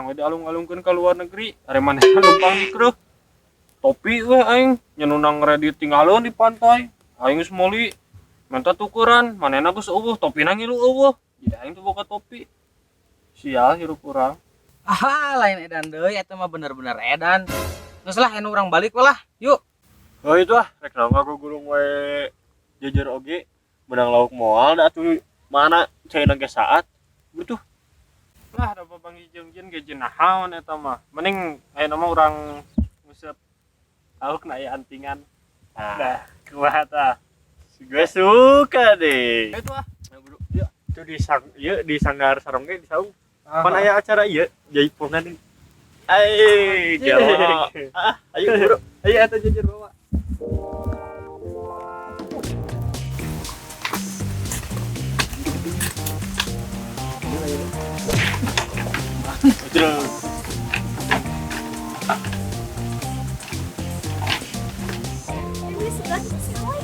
urang we dialung-alungkeun ka luar negeri are manehna numpang di kreuh topi we aing nyenunang ready tinggalin di pantai aing geus meuli minta tukeran manehna geus eueuh topina ngilu eueuh jadi aing teu boga topi sial hirup urang. Lain edan deui eta mah bener-bener edan. Geus lah anu urang balik lah. Yuk. Oh itu rek naon gurung we jejer oge menang lauk moal da atuh mana caina ge saat butuh lah da babang jeung-jeung ge nahaon eta mah mending ayeuna mah urang nguseup lauk na aya antingan. Nah kumaha tah gue suka deh itu buru yuk itu di sanggar sarong ge di saung pan aya acara ieu jaipongan nih jawa ayo buru ayo eta jejer bawa. Terus ini sebelah sih boy.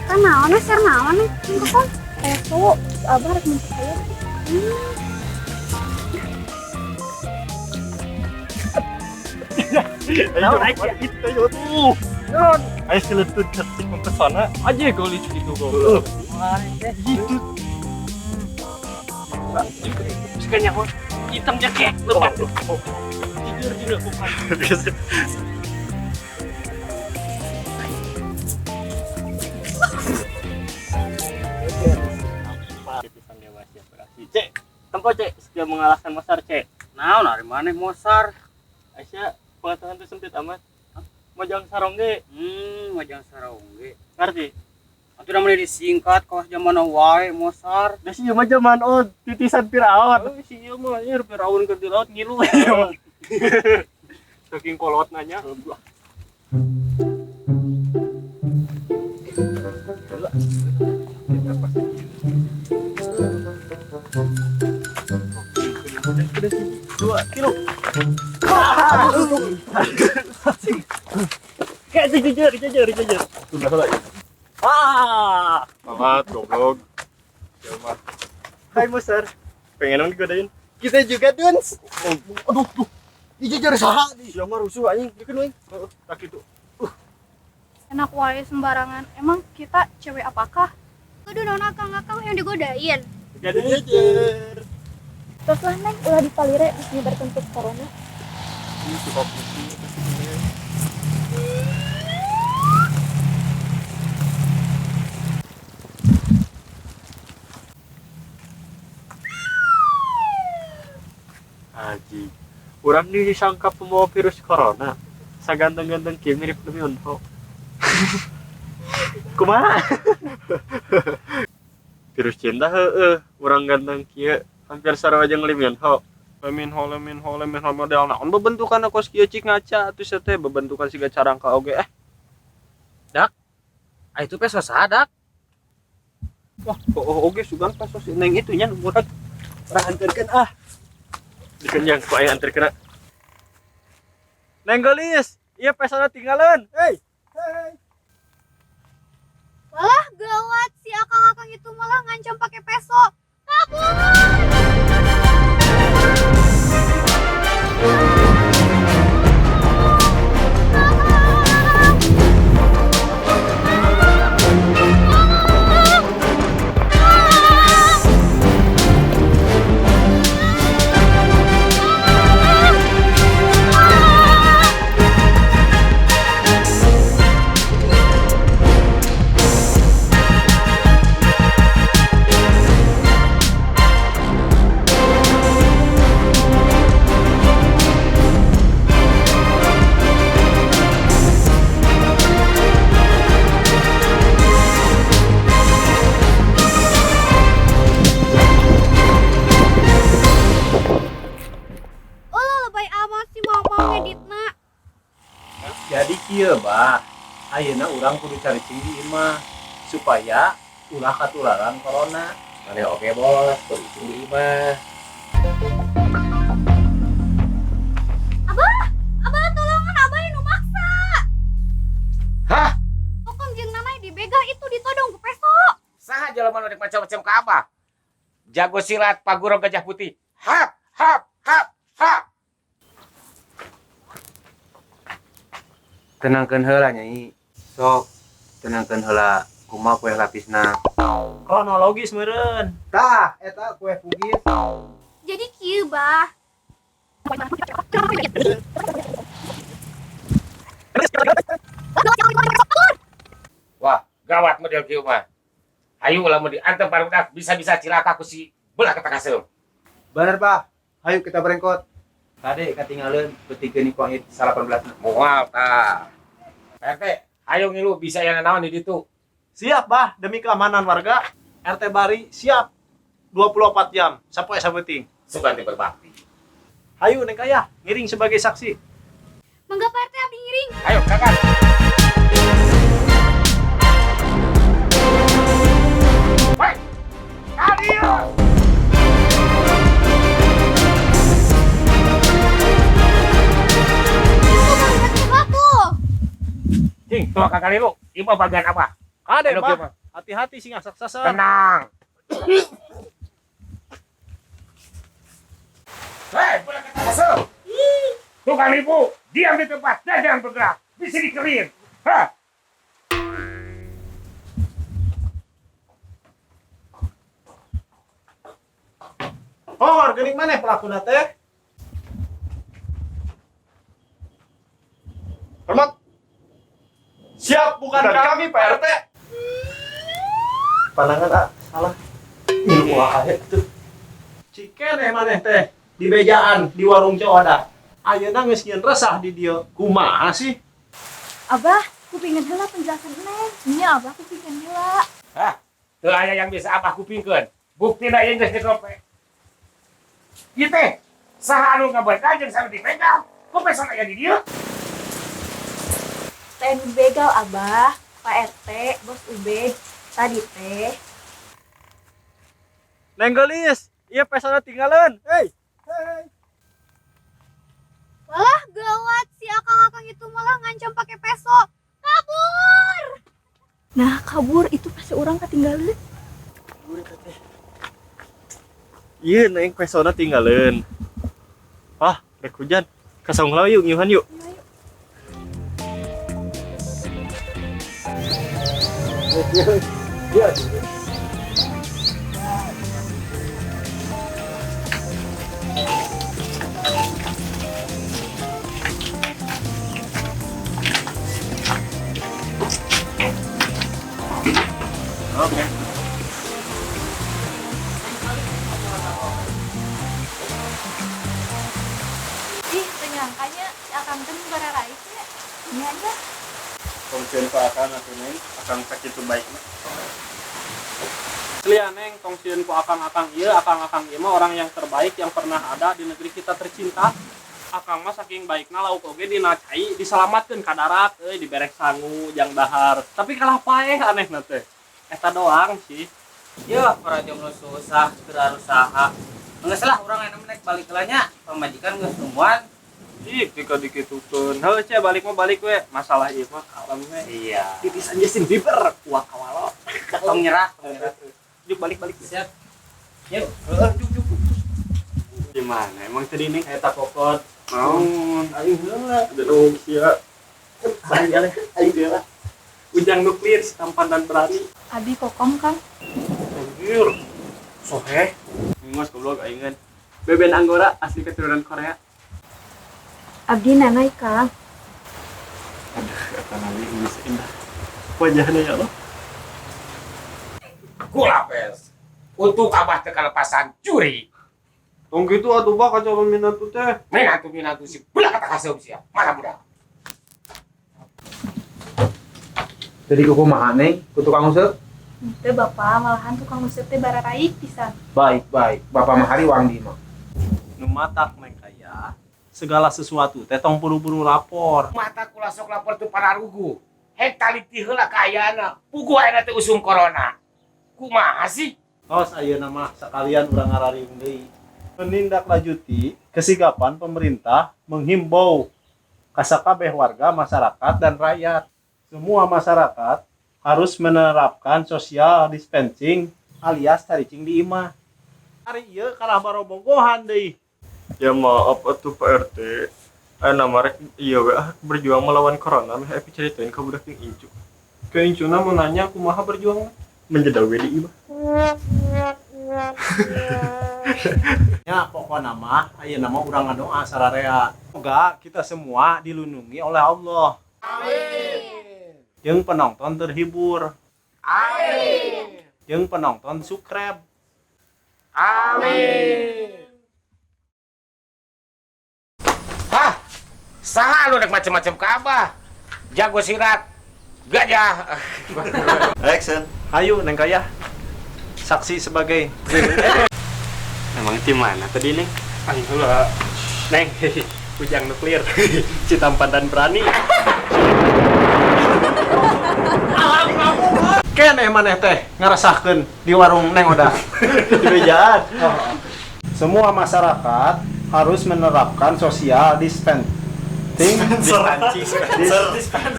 Kan naon share naon nih kok itu abah rek mun saya. ayo naik kita yo tuh ayo seletut ketik ke sana aja golis gitu goblok gitu sekanya kok hitam jaket lepas jujur bukan Cek, tempo cek, sudah mengalahkan Mosar cek. Naon ari maneh mosar? Aisyah, pengetahuan itu sempit amat. Mojang sarong ge. Mojang sarong ge. Ngerti? Atuh namanya disingkat kawas zaman wae mosar. Da si mah zaman titisan Firaun. Oh, si ieu mah nya Firaun keur di laut ngilu. Saking kolot nanya. Dua kilo. Kayak jejer. Sudah lagi. Mamat goblok. Siapa? Hai Mosar. Pengen dong digodain. Kita juga Duns. Aduh, tuh. Dijejer saha di. Siapa rusuh anjing? Dikeun euy. Tak itu. Enak wae sembarangan. Emang kita cewek apakah? Aduh naon akang-akang yang digodain. Jadi jejer. Terus lah neng ulah dipalire geus nyebarkeun untuk corona. Ini suka putih. Haji, orang disangka pembawa virus corona. Saganteng-ganteng kieu mirip Lee Min Ho. Kumaha? Virus cinta heueuh, urang ganteng kieu hampir sarua jeung Lee Min Ho. Lee Min Ho model naon bebentukan kos kieu cik ngaca atuh teh bebentukan siga carangka oge Itu pesos sadak. Wah, oge sugan pesos neng itu nya murah. Urang anterkeun dikenyang ku aya anterkeun. Neng gelis, ieu pesona tinggalin. Hei. Walah gawat si akang-akang itu malah ngancam pakai peso. Kabur! Jadi kieu bah, ayeuna urang kudu cari tinggi mah supaya ulah katularan corona. Mane oke bos, kudu tinggi mah. Abah tolongan abah nu maksa. Hah? Pokong jeung namanya dibega itu ditodong ku peso. Saha jelema nu rek macam-macam ka jago silat Pak Guru Gajah Putih. Hap, hap, hap, hap. Tenangkeun heula Nyai. Sok tenangkeun heula kumaha poe lapisna. Kronologis meureun. Tah, eta kue Bugis. Jadi kieu bah. Wah, gawat model kieu mah. Ayo ulah mau diantem barudak bisa-bisa cilaka ku si belah kata kaseum. Bener, Pak. Ayo kita berengkot. Tadi ketinggalan petikeun ni kuangit 18. Moal tah. RT, ayo ngilu bisa yang naon di ditu. Siap, Bah, demi keamanan warga. RT Bari siap. 24 jam, sapoe sabeting. Suganti berbakti. Hayu Neng Kaya, ngiring sebagai saksi. Mangga Pak RT abdi ngiring. Ayo, kakak. Woi, kalian. Itu melihat sesuatu. Cing, tuh kakak lu, ibu bagian apa? Kade, Ayo, Bah. gimana? Hati-hati sing asak-sasak. Tenang. Hei, bola kata hasil. Tukang ibu, diam di tempat dan jangan bergerak. Di sini kering. Hah? Oh, geuning maneh pelakuna teh? Hormat. Siap, bukan kami, Pak RT. Pandangan salah. Ilmu aja tuh. Ciken maneh teh di bejaan di warung Cowada. Ayeuna geus nyieun resah di dieu. Kumaha sih? Abah, kupingin heula penjelasan Neng. Iya, Abah kupingin heula. Hah? Tuh aya yang bisa abah kupingkeun. Buktina ieu geus ditope. Ieu teh saha anu ngabeuntan jeung sanu dipegang. Kok pesan aya di dieu? Teh nu begal Abah, Pak RT, Bos Ubed, tadi teh. Neng Gelis, ieu pesona tinggalin. Hei. Walah gawat si akang-akang itu malah ngancam pakai peso. Kabur. Nah, kabur itu pasti orang ketinggalan. Iya, Neng pesona tinggalin. Ah, rek hujan. Kasong lawe yuk, nyuhan yuk. Oke. Ih, penyangkanya si akang teh bara itu ya. Ini aja. Tongsian ku akan atuh Neng, akan sakitu baikna. Lihat Neng, tongsian ku akang-akang ieu mah orang yang terbaik yang pernah ada di negeri kita tercinta. Akang mah saking baikna lauk oge dina cai diselamatkeun ka darat euy diberek sangu jang dahar. Tapi kalah paeh anehna teh. Eta doang sih. Ya, para jomblo susah, geura usaha. Geus lah urang anu naik balik heula nya. Pamajikan geus nungguan. Ih, jika dikitukeun. Heuh ce balik mah balik we. Masalah ieu mah kalem we. Iya. Titisan Justin Bieber kuah kawalo. Tong nyerah, tong nyerah. Juk balik. Siap. Yuk. Juk. Gimana? Emang tadi nih eta kokot. Naon? Aing heula. Dedog sia. Saya aing heula. Ujang nuklir si tampan dan berani. Abi kokom kan. Anjir. Sohe. Ngos goblok aingin. Beben Anggora asli keturunan Korea. Abdi nanai Kang. Aduh, kata Nabi bisa indah. Wajahnya ya Allah. Gula pes. Untuk abah teh kalepasan curi. Tong gitu atuh Pak kaca minantu teh. Minantu si belah kata kaseum sia. Mana budak? Jadi kumaha Neng? Ku tukang useup? Teh Bapak malahan tukang useup teh bara raik pisan. Baik. Bapak mah hari wang di mah. Nu matak Neng Kaya. Segala sesuatu teh tong buru-buru lapor. Mata kula sok lapor tu para rugu. Hek taliti heula ka ayana. Pugu ayeuna teh usum corona. Kumaha sih? Tos ayeuna mah sekalian urang ngararing deui. Menindaklanjuti kesigapan pemerintah menghimbau kasakabeh warga masyarakat dan rakyat. Semua masyarakat harus menerapkan social distancing alias caricing di imah. Hari ieu kalah barobogohan deui. Ya maaf atuh Pak RT. Nama rek iya we berjuang melawan corona meh epi ceritain ka budak yang incu. Ke incuna mau nanya kumaha berjuang menjeda we di imah. Ya pokokna mah ayeuna mah urang ngadoa sararea. Semoga kita semua dilindungi oleh Allah. Amin. Jeung penonton terhibur. Amin. Jeung penonton subscribe. Amin. Hah? Saha lu nek macam-macam ka Abah? Jago sirat. Gajah. Action. Hayu Neng Kaya. Saksi sebagai Emang tim mana tadi Neng? Heula. Neng, kujang nuklir. Citampan dan berani. keneh maneh teh ngarasahkeun di warung Neng Oda. Di bejaan. Semua masyarakat harus menerapkan social distancing.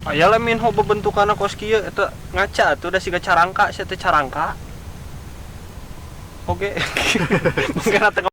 Aya lamin ho bentukana kos kieu eta ngaca atuh da siga carangka sia teh carangka. Oke. Mungkin